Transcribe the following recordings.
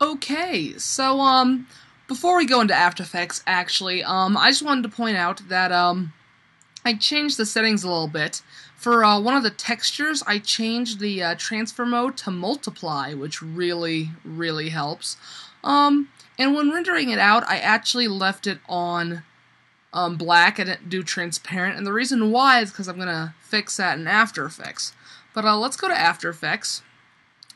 Okay, so before we go into After Effects, actually, I just wanted to point out that I changed the settings a little bit. For one of the textures, I changed the transfer mode to multiply, which really helps. And when rendering it out, I actually left it on black. I didn't do transparent, and the reason why is because I'm gonna fix that in After Effects. But let's go to After Effects.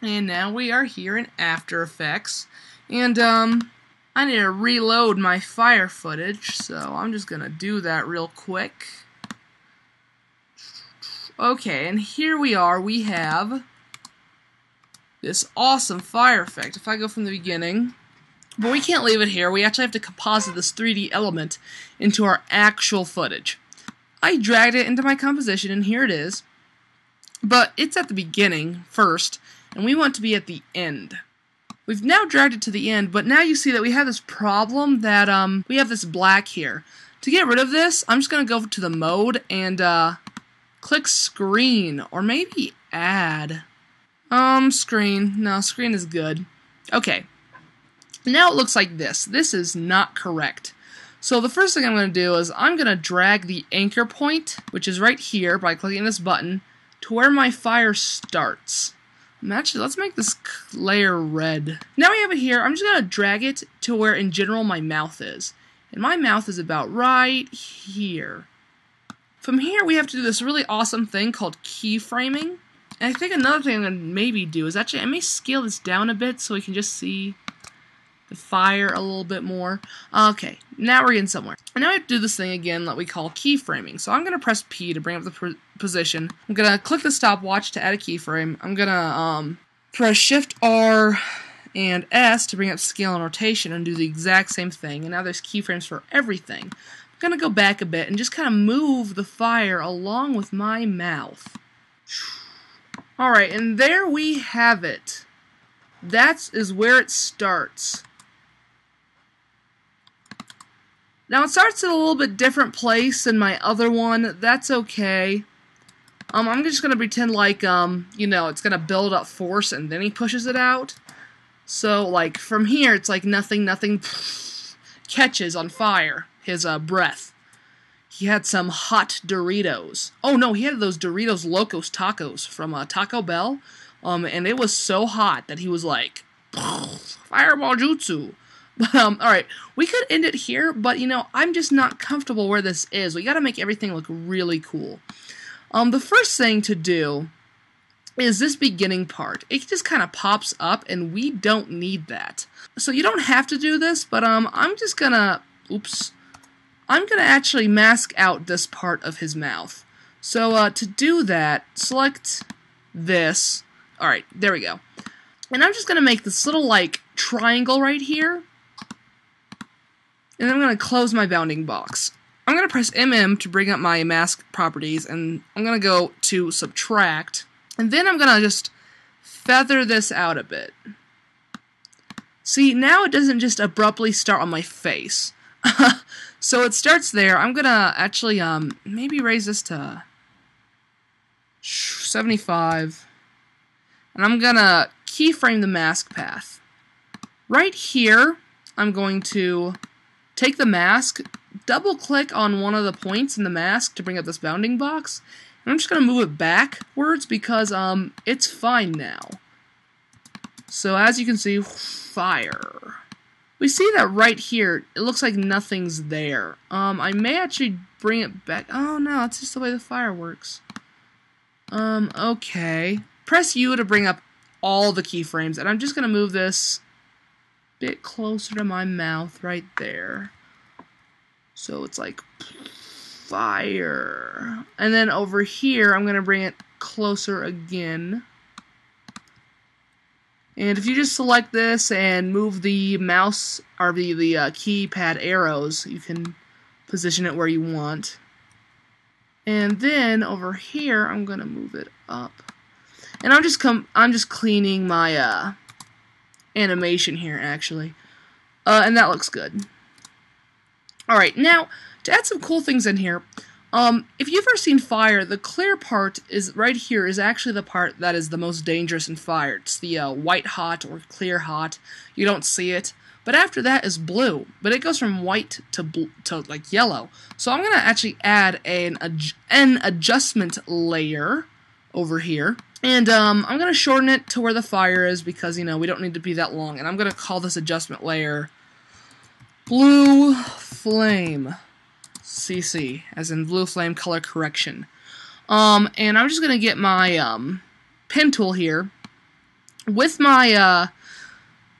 And now we are here in After Effects, and I need to reload my fire footage, so I'm just gonna do that real quick. Okay, and here we are, we have this awesome fire effect. If I go from the beginning, but we can't leave it here, we actually have to composite this 3D element into our actual footage. I dragged it into my composition, and here it is, but it's at the beginning first, and we want to be at the end. We've now dragged it to the end, but now you see that we have this problem that we have this black here. To get rid of this, I'm just going to go to the mode and click screen, or maybe add. Screen. No, screen is good. Okay. Now it looks like this. This is not correct. So the first thing I'm going to do is I'm going to drag the anchor point, which is right here by clicking this button, to where my fire starts. Actually, let's make this layer red. Now we have it here. I'm just going to drag it to where, in general, my mouth is. And my mouth is about right here. From here, we have to do this really awesome thing called keyframing. And I think another thing I'm going to maybe do is actually, I may scale this down a bit so we can just see the fire a little bit more. Okay, now we're getting somewhere. And now we have to do this thing again that we call keyframing. So I'm going to press P to bring up the position. I'm going to click the stopwatch to add a keyframe. I'm going to press Shift R and S to bring up scale and rotation and do the exact same thing. And now there's keyframes for everything. I'm going to go back a bit and just kind of move the fire along with my mouth. Alright, and there we have it. That is where it starts. Now it starts at a little bit different place than my other one. That's okay. I'm just gonna pretend like you know, it's gonna build up force and then he pushes it out. So like from here, it's like nothing catches on fire. His breath. He had some hot Doritos. Oh no, he had those Doritos Locos Tacos from Taco Bell. And it was so hot that he was like, FireBall-Jutsu. But, alright, we could end it here, but, you know, I'm just not comfortable where this is. We gotta make everything look really cool. The first thing to do is this beginning part. It just kind of pops up, and we don't need that. So you don't have to do this, but, I'm just gonna, I'm gonna actually mask out this part of his mouth. So, to do that, select this. Alright, there we go. And I'm just going to make this little, like, triangle right here. And I'm going to close my bounding box. I'm going to press MM to bring up my mask properties, and I'm going to go to subtract. And then I'm going to just feather this out a bit. See, now it doesn't just abruptly start on my face. So it starts there. I'm going to actually, maybe raise this to 75. And I'm gonna keyframe the mask path. Right here, I'm going to take the mask, double click on one of the points in the mask to bring up this bounding box, and I'm just gonna move it backwards because it's fine now. So as you can see, fire. We see that right here, it looks like nothing's there. I may actually bring it back. Oh no, it's just the way the fire works. Okay. Press U to bring up all the keyframes, and I'm just going to move this a bit closer to my mouth right there. So it's like fire. And then over here, I'm going to bring it closer again. And if you just select this and move the mouse, or the keypad arrows, you can position it where you want. And then over here, I'm going to move it up. And I'm just cleaning my animation here, actually, and that looks good. All right, now to add some cool things in here, If you've ever seen fire, the clear part is right here is actually the part that is the most dangerous in fire. It's the white hot or clear hot. You don't see it. But after that is blue. But it goes from white to like yellow. So I'm going to actually add an adjustment layer over here. And I'm going to shorten it to where the fire is because, you know, we don't need to be that long. And I'm going to call this adjustment layer Blue Flame CC, as in Blue Flame Color Correction. And I'm just going to get my pen tool here with my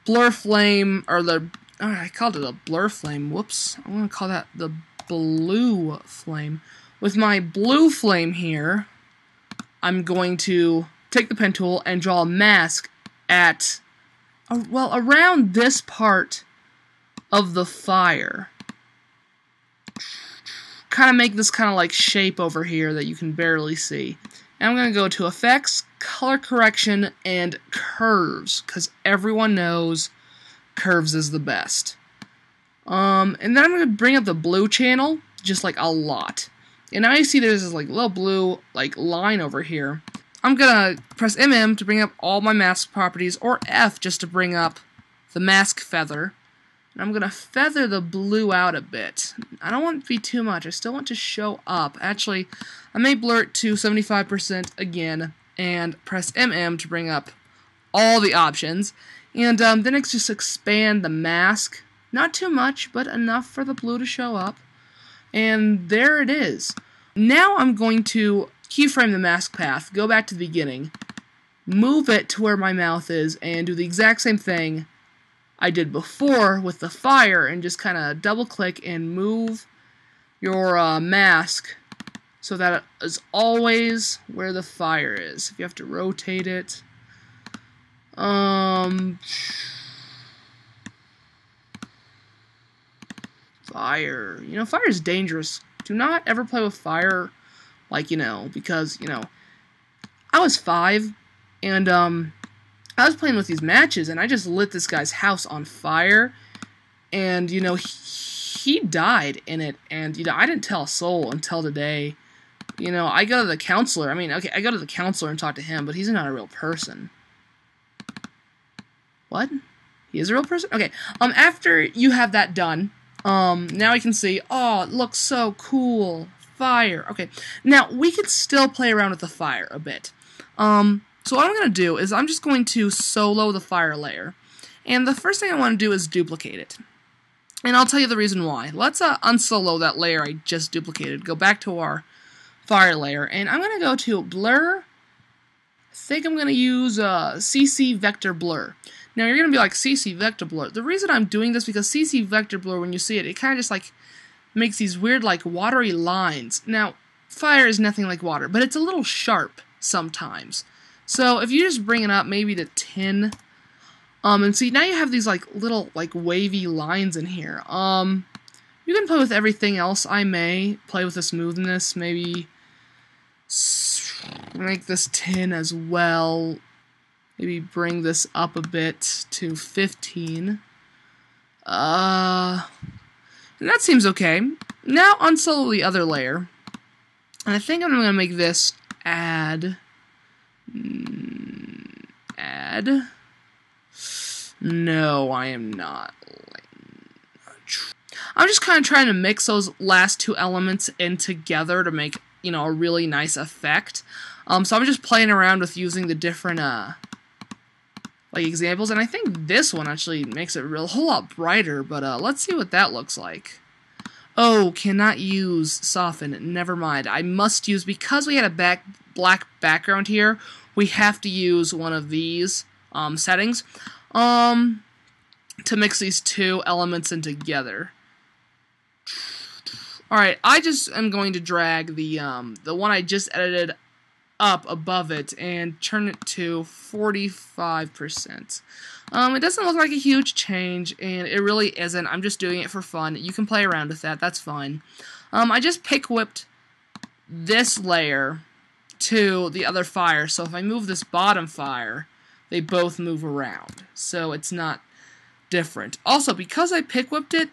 blur flame, or I called it a blur flame, whoops. I'm going to call that the blue flame. With my blue flame here, I'm going to take the pen tool and draw a mask at, well, around this part of the fire. Kind of make this kind of like shape over here that you can barely see. And I'm going to go to Effects, Color Correction, and Curves, because everyone knows curves is the best. And then I'm going to bring up the blue channel, just like a lot. And now you see there's this like little blue like line over here. I'm going to press MM to bring up all my mask properties, or F just to bring up the mask feather. And I'm going to feather the blue out a bit. I don't want it to be too much. I still want to show up. Actually, I may blur it to 75% again and press MM to bring up all the options. And then it's just expand the mask. Not too much, but enough for the blue to show up. And there it is. Now I'm going to keyframe the mask path, go back to the beginning, move it to where my mouth is, and do the exact same thing I did before with the fire, and just kind of double click and move your mask so that it is always where the fire is. If you have to rotate it, fire. You know, fire is dangerous. Do not ever play with fire, like, you know, because, you know, I was 5, and I was playing with these matches, and I just lit this guy's house on fire, and, you know, he died in it, and, you know, I didn't tell a soul until today. You know, I go to the counselor. I mean, okay, I go to the counselor and talk to him, but he's not a real person. What? He is a real person? Okay, after you have that done, now you can see, oh, it looks so cool. Fire. Okay, now, we can still play around with the fire a bit. So what I'm going to do is I'm just going to solo the fire layer. And the first thing I want to do is duplicate it. And I'll tell you the reason why. Let's unsolo that layer I just duplicated. Go back to our fire layer. And I'm going to go to Blur. I think I'm going to use CC Vector Blur. Now you're going to be like, CC Vector Blur. The reason I'm doing this because CC Vector Blur, when you see it, it kind of just like makes these weird like watery lines. Now, fire is nothing like water, but it's a little sharp sometimes. So if you just bring it up maybe to 10, and see, now you have these like little like wavy lines in here. You can play with everything else. I may play with the smoothness, maybe make this 10 as well. Maybe bring this up a bit to 15. And that seems okay. Now unsolo the other layer. And I think I'm going to make this add. No, I am not. I'm just kind of trying to mix those last two elements in together to make, you know, a really nice effect. So I'm just playing around with using the different like examples, and I think this one actually makes it a whole lot brighter. But let's see what that looks like. Oh, cannot use soften. Never mind. I must use, because we had a black background here, we have to use one of these settings to mix these two elements in together. Alright, I just am going to drag the one I just edited up above it and turn it to 45%. It doesn't look like a huge change, and it really isn't. I'm just doing it for fun. You can play around with that. That's fine. I just pick whipped this layer to the other fire, so if I move this bottom fire, they both move around, so it's not different. Also, because I pick whipped it,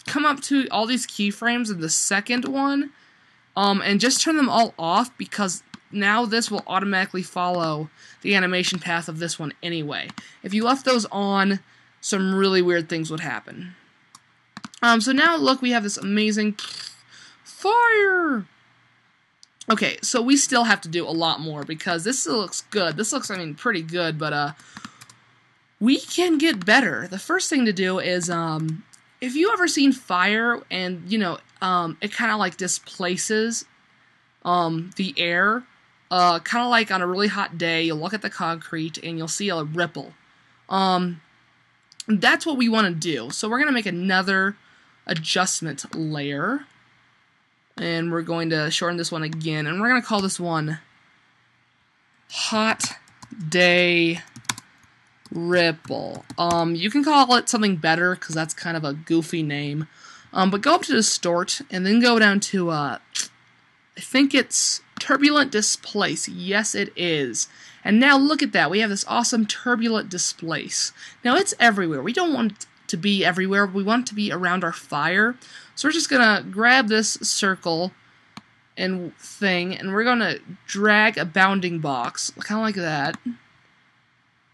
come up to all these keyframes in the second one, and just turn them all off, because now this will automatically follow the animation path of this one anyway. If you left those on, some really weird things would happen. So now look, we have this amazing fire! Okay, so we still have to do a lot more, because this still looks good. This looks, I mean, pretty good, but we can get better. The first thing to do is, if you ever seen fire and, you know, it kind of like displaces the air, kind of like on a really hot day, you'll look at the concrete and you'll see a ripple. That's what we want to do. So we're going to make another adjustment layer, and we're going to shorten this one again, and we're going to call this one Hot Day Ripple. You can call it something better, because that's kind of a goofy name. But go up to Distort, and then go down to, I think it's Turbulent Displace. Yes, it is. And now look at that. We have this awesome Turbulent Displace. Now, it's everywhere. We don't want it to be everywhere. We want it to be around our fire. So we're just going to grab this circle and thing, and we're going to drag a bounding box, kind of like that.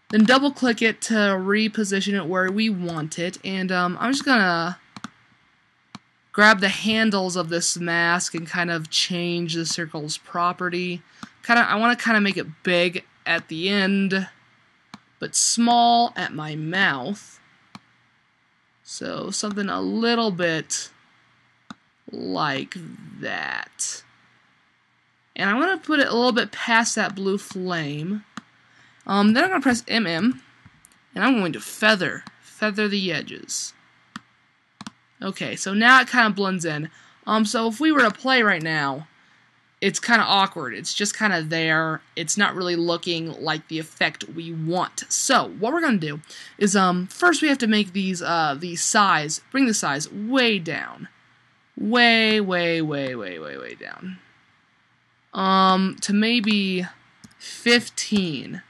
Then double-click it to reposition it where we want it. And I'm just going to grab the handles of this mask and kind of change the circle's property. I want to kind of make it big at the end, but small at my mouth. So something a little bit like that. And I'm going to put it a little bit past that blue flame. Then I'm going to press MM, and I'm going to feather the edges. Okay, so now it kind of blends in. So if we were to play right now, it's kind of awkward. It's just kind of there. It's not really looking like the effect we want. So what we're going to do is first we have to make these size, bring the size way down. Way down. To maybe 15.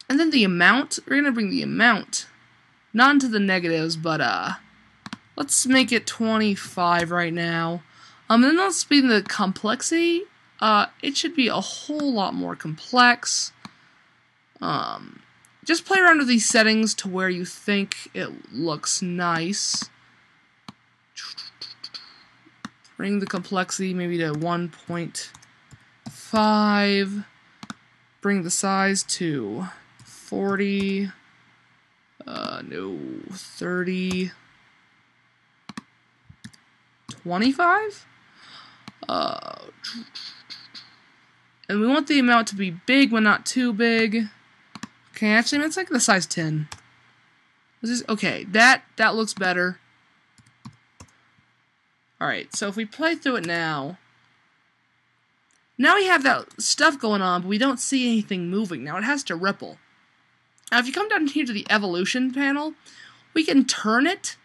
And then the amount, we're going to bring the amount, not into the negatives, but let's make it 25 right now. Then let's be the complexity. It should be a whole lot more complex. Just play around with these settings to where you think it looks nice. Bring the complexity maybe to 1.5. Bring the size to 40. No, 30. 25? And we want the amount to be big, but not too big. Okay, actually, it's like the size 10. Okay, that looks better. Alright, so if we play through it now we have that stuff going on, but we don't see anything moving. Now it has to ripple. Now if you come down here to the evolution panel, we can turn it,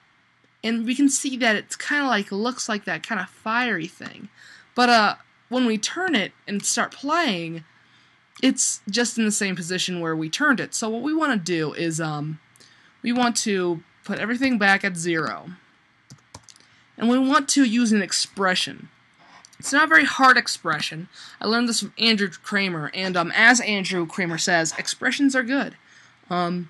and we can see that it's kind of like, looks like that kind of fiery thing. But when we turn it and start playing, it's just in the same position where we turned it. So what we want to do is we want to put everything back at 0. And we want to use an expression. It's not a very hard expression. I learned this from Andrew Kramer, and as Andrew Kramer says, expressions are good. You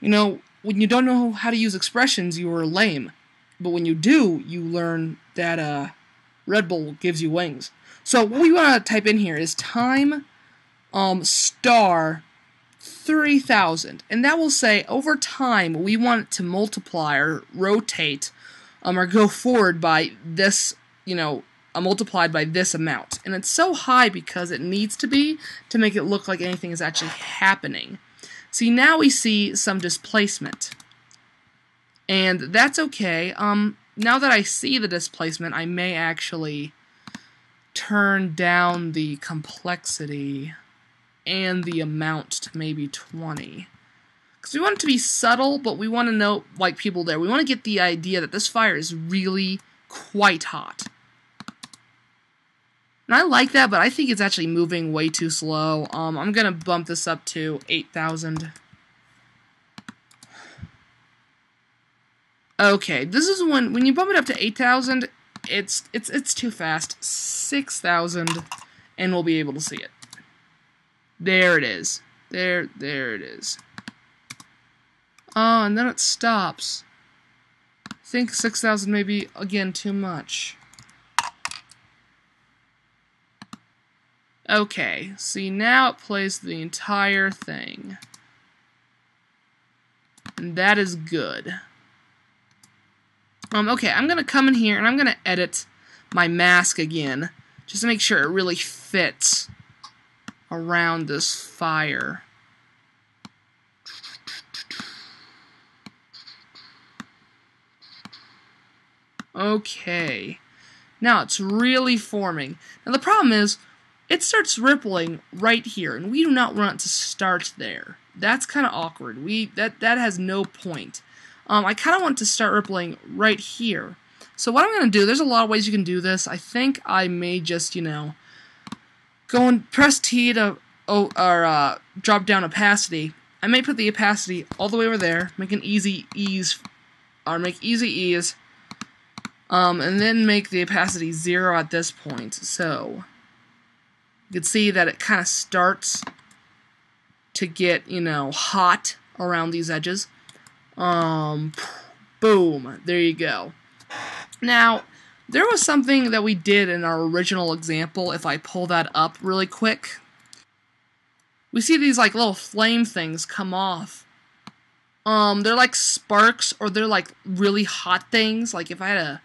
know, when you don't know how to use expressions, you are lame. But when you do, you learn that Red Bull gives you wings. So what we want to type in here is time star 3000. And that will say, over time, we want it to multiply or rotate or go forward by this, you know, multiplied by this amount. And it's so high because it needs to be to make it look like anything is actually happening. See, now we see some displacement. And that's okay. Now that I see the displacement, I may actually turn down the complexity and the amount to maybe 20. Because we want it to be subtle, but we want to know, like people there, we want to get the idea that this fire is really quite hot. And I like that, but I think it's actually moving way too slow. I'm going to bump this up to 8,000. Okay, this is when you bump it up to 8,000, it's too fast. 6,000, and we'll be able to see it. There it is. There it is. Oh, and then it stops. I think 6,000 may be, again, too much. Okay, see, now it plays the entire thing. And that is good. Okay, I'm gonna come in here and I'm gonna edit my mask again, just to make sure it really fits around this fire. Okay, now it's really forming. Now the problem is, it starts rippling right here, and we do not want it to start there. That's kind of awkward. That has no point. I kind of want to start rippling right here. So what I'm going to do, there's a lot of ways you can do this. I think I may just, go and press T to drop down opacity. I may put the opacity all the way over there, make an easy ease, or make easy ease, and then make the opacity 0 at this point. So you can see that it kind of starts to get, hot around these edges. Boom, there you go. Now, there was something that we did in our original example. If I pull that up really quick, we see these like little flame things come off. They're like sparks, or they're like really hot things. Like if I had a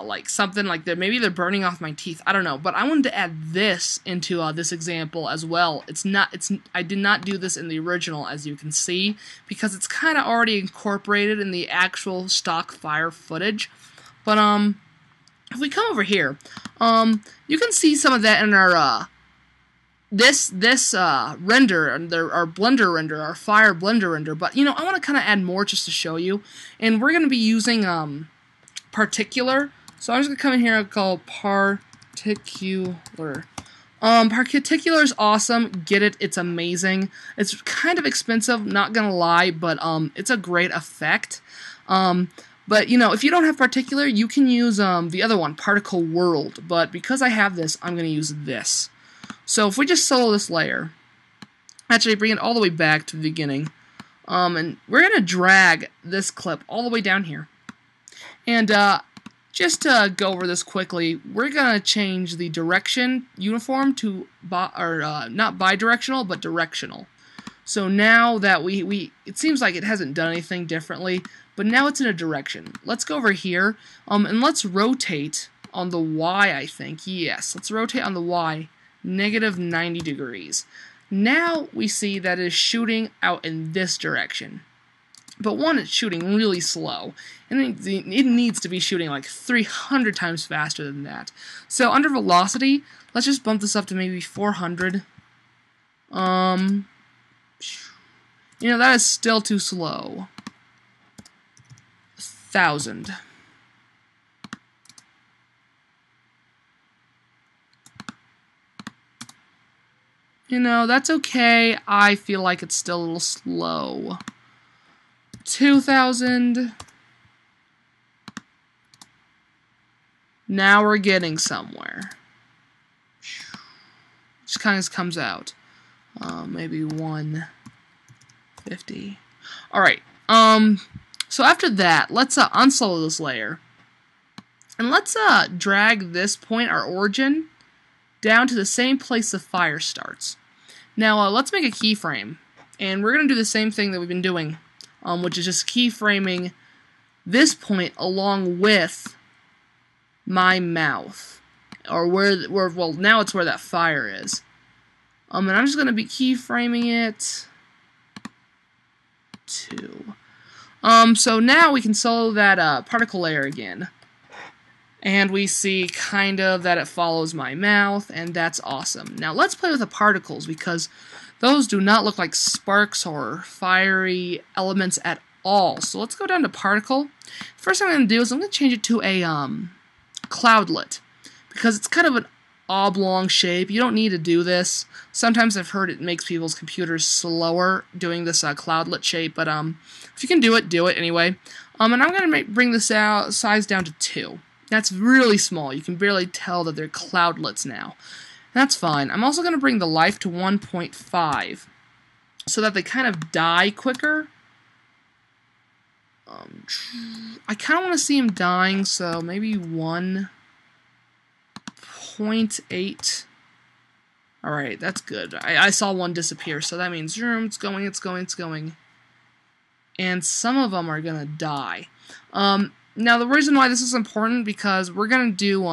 like something like that, maybe they're burning off my teeth. I don't know, but I wanted to add this into this example as well. I did not do this in the original, as you can see, because it's kind of already incorporated in the actual stock fire footage. But if we come over here, you can see some of that in our this render, our blender render, our fire blender render. But I want to kind of add more just to show you, and we're going to be using particular. So I'm just gonna come in here and call particular. Particular is awesome. Get it? It's amazing. It's kind of expensive, not gonna lie, but it's a great effect. But if you don't have particular, you can use the other one, particle world. But because I have this, I'm gonna use this. So if we just solo this layer, actually bring it all the way back to the beginning, and we're gonna drag this clip all the way down here. And just to go over this quickly, we're going to change the direction uniform to, not bidirectional, but directional. So now that it seems like it hasn't done anything differently, but now it's in a direction. Let's go over here, and let's rotate on the Y, I think. Yes, let's rotate on the Y, -90 degrees. Now we see that it is shooting out in this direction. But one, it's shooting really slow, and it needs to be shooting like 300 times faster than that. So under velocity, let's just bump this up to maybe 400. That is still too slow. 1,000. That's okay. I feel like it's still a little slow. 2,000. Now we're getting somewhere. Just kind of comes out. Maybe 150. Alright. So after that, let's unsolo this layer. And let's drag this point, our origin, down to the same place the fire starts. Now let's make a keyframe. And we're going to do the same thing that we've been doing. Which is just keyframing this point along with my mouth, or well, now it's where that fire is. And I'm just gonna be keyframing it to. So now we can solo that particle layer again, and we see kind of that it follows my mouth, and that's awesome. Now let's play with the particles, because those do not look like sparks or fiery elements at all. So let's go down to particle. First thing I'm going to do is I'm going to change it to a cloudlet, because it's kind of an oblong shape. You don't need to do this. Sometimes I've heard it makes people's computers slower doing this cloudlet shape, but if you can do it anyway. And I'm going to bring this size down to 2. That's really small. You can barely tell that they're cloudlets now. That's fine. I'm also going to bring the life to 1.5 so that they kind of die quicker. I kind of want to see him dying, so maybe 1.8. Alright, that's good. I saw one disappear, so that means it's going. And some of them are going to die. Now, the reason why this is important, because we're going to do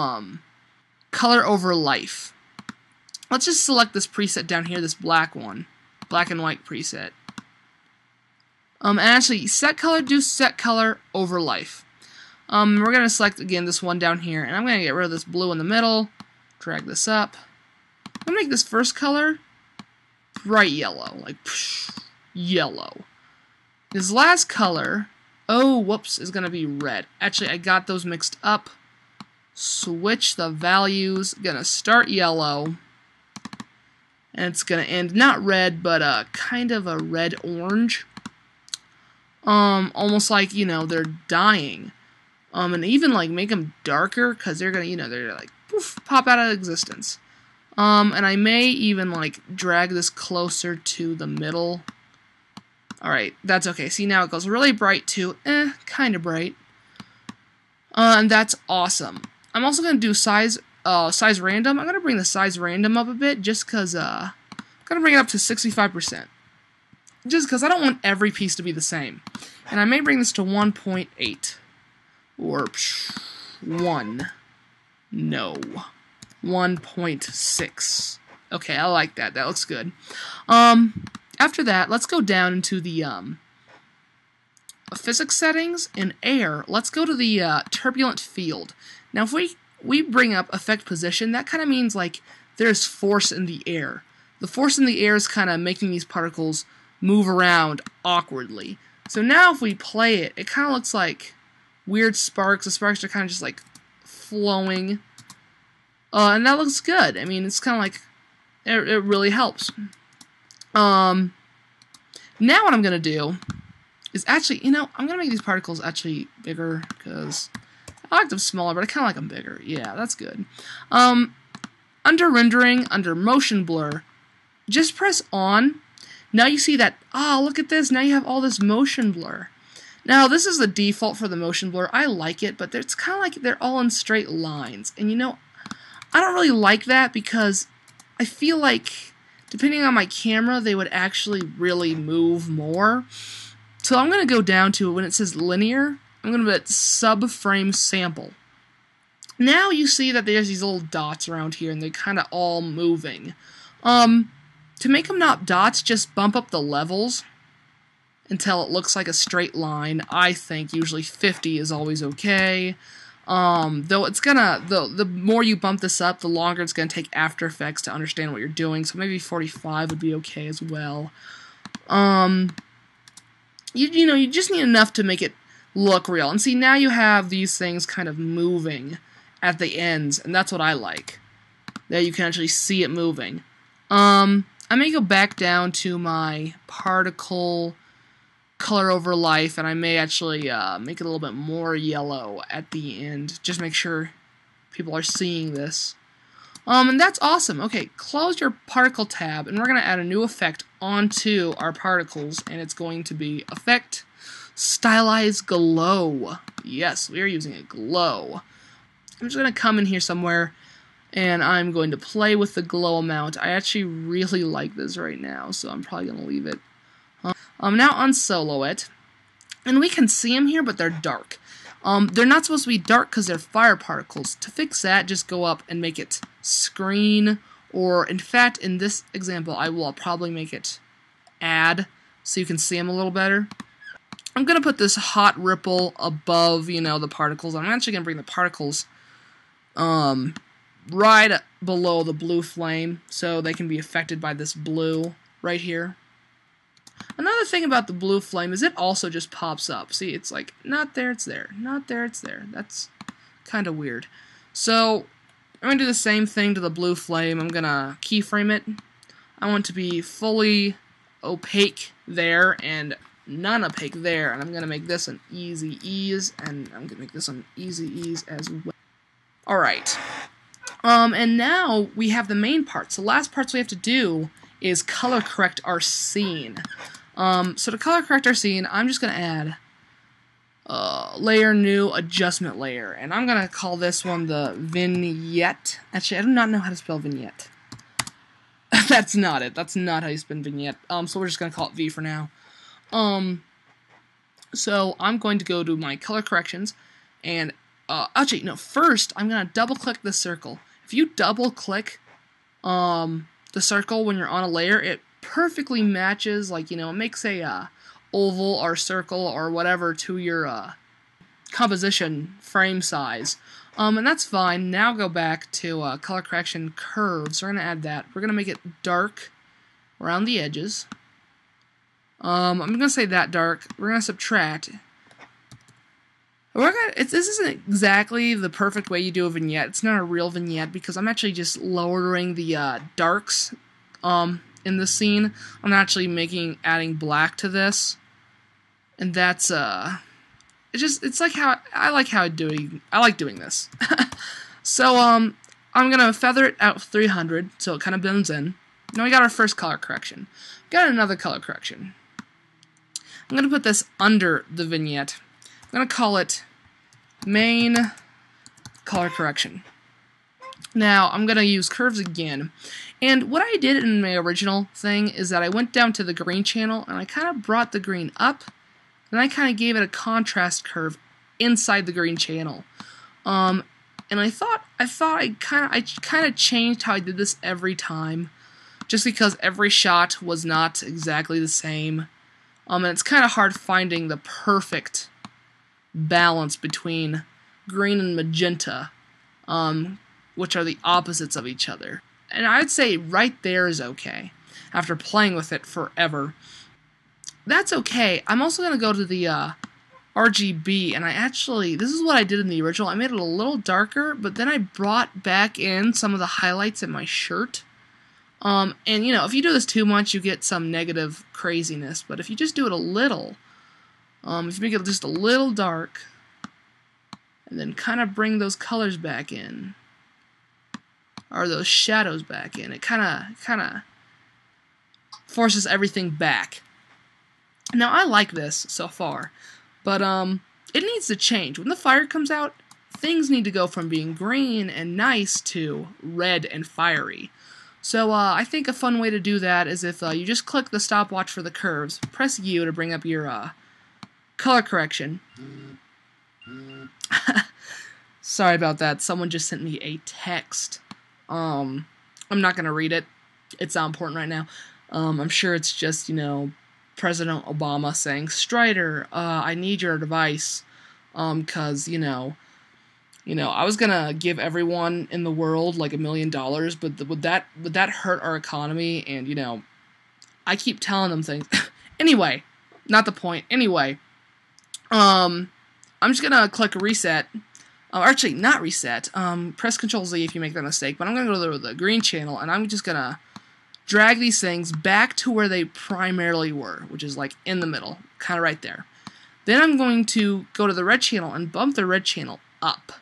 color over life. Let's just select this preset down here, this black one. Black and white preset. And actually, do set color over life. We're going to select, again, this one down here. And I'm going to get rid of this blue in the middle. Drag this up. I'm going to make this first color bright yellow. Like, yellow. This last color, is going to be red. Actually, I got those mixed up. Switch the values. Going to start yellow. And it's going to end, not red, but kind of a red-orange. Almost like, they're dying. And even, like, make them darker, because they're going to, they're like, poof, pop out of existence. And I may even, like, drag this closer to the middle. Alright, that's okay. See, now it goes really bright to, kind of bright. And that's awesome. I'm also going to do size random. I'm going to bring the size random up a bit, just because, I'm going to bring it up to 65%. Just because I don't want every piece to be the same. And I may bring this to 1.8. Or 1. No. 1.6. Okay, I like that. That looks good. After that, let's go down into the physics settings in air. Let's go to the turbulent field. Now, if we bring up effect position, that kind of means like there's force in the air. The force in the air is kind of making these particles move around awkwardly. So now if we play it, it kind of looks like weird sparks. The sparks are kind of just like flowing. And that looks good. I mean, it's kind of like, it really helps. Now what I'm going to do is actually, I'm going to make these particles actually bigger, because I like them smaller, but I kind of like them bigger. Yeah, that's good. Under rendering, under motion blur, just press on. Now you see that, look at this, now you have all this motion blur. Now, this is the default for the motion blur. I like it, but it's kind of like they're all in straight lines. And I don't really like that, because I feel like, depending on my camera, they would actually really move more. So I'm going to go down to, when it says linear, I'm going to put subframe sample. Now you see that there's these little dots around here, and they're kind of all moving. To make them not dots, just bump up the levels until it looks like a straight line. I think usually 50 is always okay. Though it's gonna, the more you bump this up, the longer it's gonna take After Effects to understand what you're doing, so maybe 45 would be okay as well. You just need enough to make it look real. And see, now you have these things kind of moving at the ends, and that's what I like. That you can actually see it moving. I may go back down to my particle color over life, and I may actually make it a little bit more yellow at the end. Just make sure people are seeing this. And that's awesome. Okay, close your particle tab, and we're going to add a new effect onto our particles, and it's going to be Effect Stylized Glow. Yes, we are using a glow. I'm just going to come in here somewhere, and I'm going to play with the glow amount. I actually really like this right now, so I'm probably going to leave it. Now unsolo it, and we can see them here, but they're dark. They're not supposed to be dark because they're fire particles. To fix that, just go up and make it screen, or in fact, in this example, I will probably make it add, so you can see them a little better. I'm going to put this hot ripple above, the particles. I'm actually going to bring the particles right below the blue flame, so they can be affected by this blue right here. Another thing about the blue flame is it also just pops up. See, it's like, not there, it's there. Not there, it's there. That's kind of weird. So, I'm going to do the same thing to the blue flame. I'm going to keyframe it. I want it to be fully opaque there and non-opaque there. And I'm going to make this an easy ease, and I'm going to make this an easy ease as well. Alright. And now we have the main parts. The last parts we have to do is color correct our scene. So to color correct our scene, I'm just going to add layer new adjustment layer. And I'm going to call this one the vignette. Actually, I do not know how to spell vignette. That's not it. That's not how you spell vignette. So we're just going to call it V for now. So I'm going to go to my color corrections, and actually, no, first I'm going to double click the circle. If you double click the circle when you're on a layer, it perfectly matches, like, it makes a oval or circle or whatever to your composition frame size. And that's fine. Now go back to color correction curves. We're going to add that. We're going to make it dark around the edges. I'm going to say that dark. We're going to subtract. This isn't exactly the perfect way you do a vignette. It's not a real vignette because I'm actually just lowering the darks in the scene. I'm actually adding black to this, and that's it's like how I like doing this. So I'm gonna feather it out 300 so it kind of blends in. Now we got our first color correction. Got another color correction. I'm gonna put this under the vignette. I'm gonna call it main color correction. Now I'm gonna use curves again, and what I did in my original thing is that I went down to the green channel and I kind of brought the green up, and I kind of gave it a contrast curve inside the green channel. And I thought I kind of changed how I did this every time, just because every shot was not exactly the same. And it's kind of hard finding the perfect balance between green and magenta, which are the opposites of each other. And I'd say right there is okay, after playing with it forever. That's okay. I'm also going to go to the RGB, and this is what I did in the original. I made it a little darker, but then I brought back in some of the highlights in my shirt. And, if you do this too much, you get some negative craziness. But if you just do it a little, if you make it just a little dark, and then kind of bring those colors back in, or those shadows back in, it kind of forces everything back. Now, I like this so far, but it needs to change. When the fire comes out, things need to go from being green and nice to red and fiery. So I think a fun way to do that is if you just click the stopwatch for the curves, press U to bring up your color correction. Sorry about that. Someone just sent me a text. I'm not going to read it. It's not important right now. I'm sure it's just, President Obama saying, Strider, I need your advice, because, I was gonna give everyone in the world like $1 million, but would that hurt our economy? And I keep telling them things. Anyway, not the point. Anyway, I'm just gonna click reset. Actually, not reset. Press Control Z if you make that mistake. But I'm gonna go to the green channel, and I'm just gonna drag these things back to where they primarily were, which is like in the middle, kind of right there. Then I'm going to go to the red channel and bump the red channel up,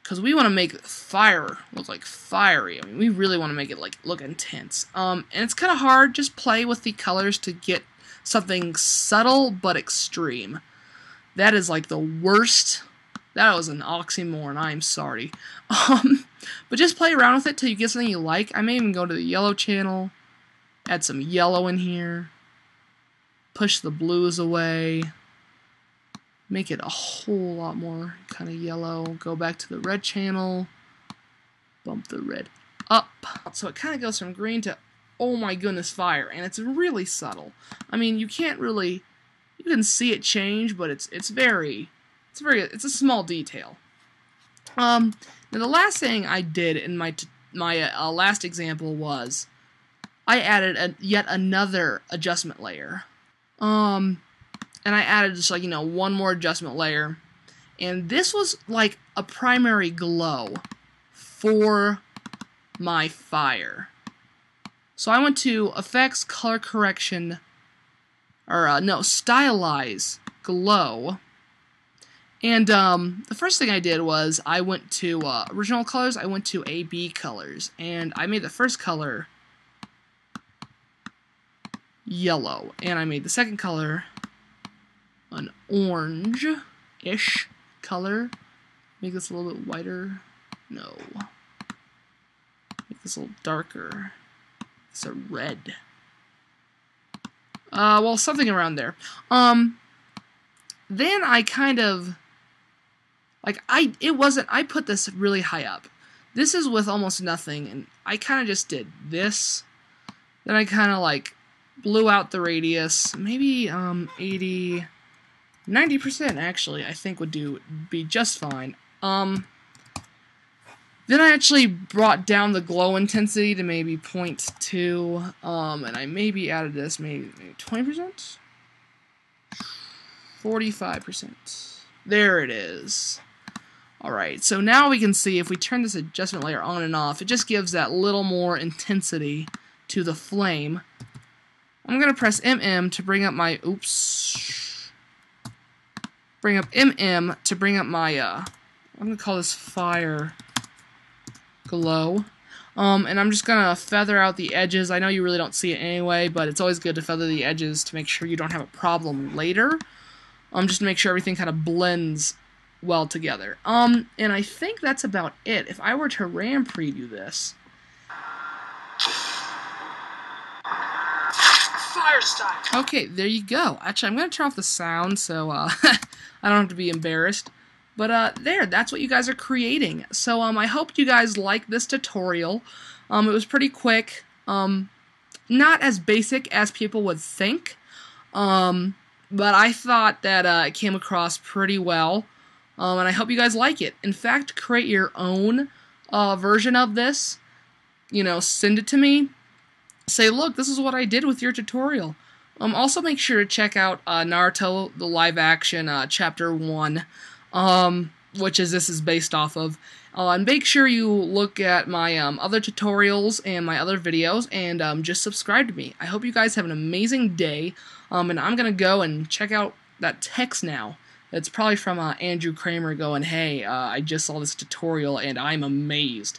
because we want to make fire look like fiery. I mean, we really want to make it look intense. And it's kind of hard. Just play with the colors to get something subtle but extreme. That is like the worst. That was an oxymoron. I'm sorry. But just play around with it till you get something you like. I may even go to the yellow channel, add some yellow in here, push the blues away, make it a whole lot more kind of yellow, go back to the red channel, bump the red up. So it kind of goes from green to, oh my goodness, fire, and it's really subtle. I mean, you can see it change, but it's a small detail. Now the last thing I did in my last example was I added yet another adjustment layer. And I added just one more adjustment layer, and this was like a primary glow for my fire. So I went to Effects, Color Correction, or no, Stylize, Glow, And the first thing I did was I went to original colors. I went to AB colors, and I made the first color yellow, and I made the second color an orange-ish color. Make this a little bit whiter. No. Make this a little darker. It's a red. Well, something around there. Then I kind of, like, I put this really high up. This is with almost nothing, and I kind of just did this. Then I kind of, like, blew out the radius. Maybe, 80, 90% actually, I think would be just fine. Then I actually brought down the glow intensity to maybe 0.2, and I maybe added this, maybe 20%? 45%. There it is. Alright, so now we can see if we turn this adjustment layer on and off, it just gives that little more intensity to the flame. I'm going to press MM to bring up my, bring up MM to bring up my, I'm going to call this Fire Glow. And I'm just going to feather out the edges. I know you really don't see it anyway, but it's always good to feather the edges to make sure you don't have a problem later. Just to make sure everything kind of blends well together. And I think that's about it. If I were to RAM preview this, fire style. Okay, there you go. Actually, I'm going to turn off the sound so I don't have to be embarrassed. But that's what you guys are creating. So I hope you guys like this tutorial. It was pretty quick. Not as basic as people would think. But I thought that it came across pretty well. And I hope you guys like it. In fact, create your own version of this. You know, send it to me. Say, look, this is what I did with your tutorial. Also make sure to check out Naruto, the live action, chapter 1. Which this is based off of. And make sure you look at my other tutorials and my other videos, and just subscribe to me. I hope you guys have an amazing day, and I'm gonna go and check out that text now. It's probably from Andrew Kramer going, hey, I just saw this tutorial and I'm amazed.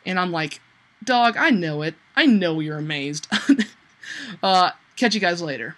And I'm like, dog, I know it. I know you're amazed. Catch you guys later.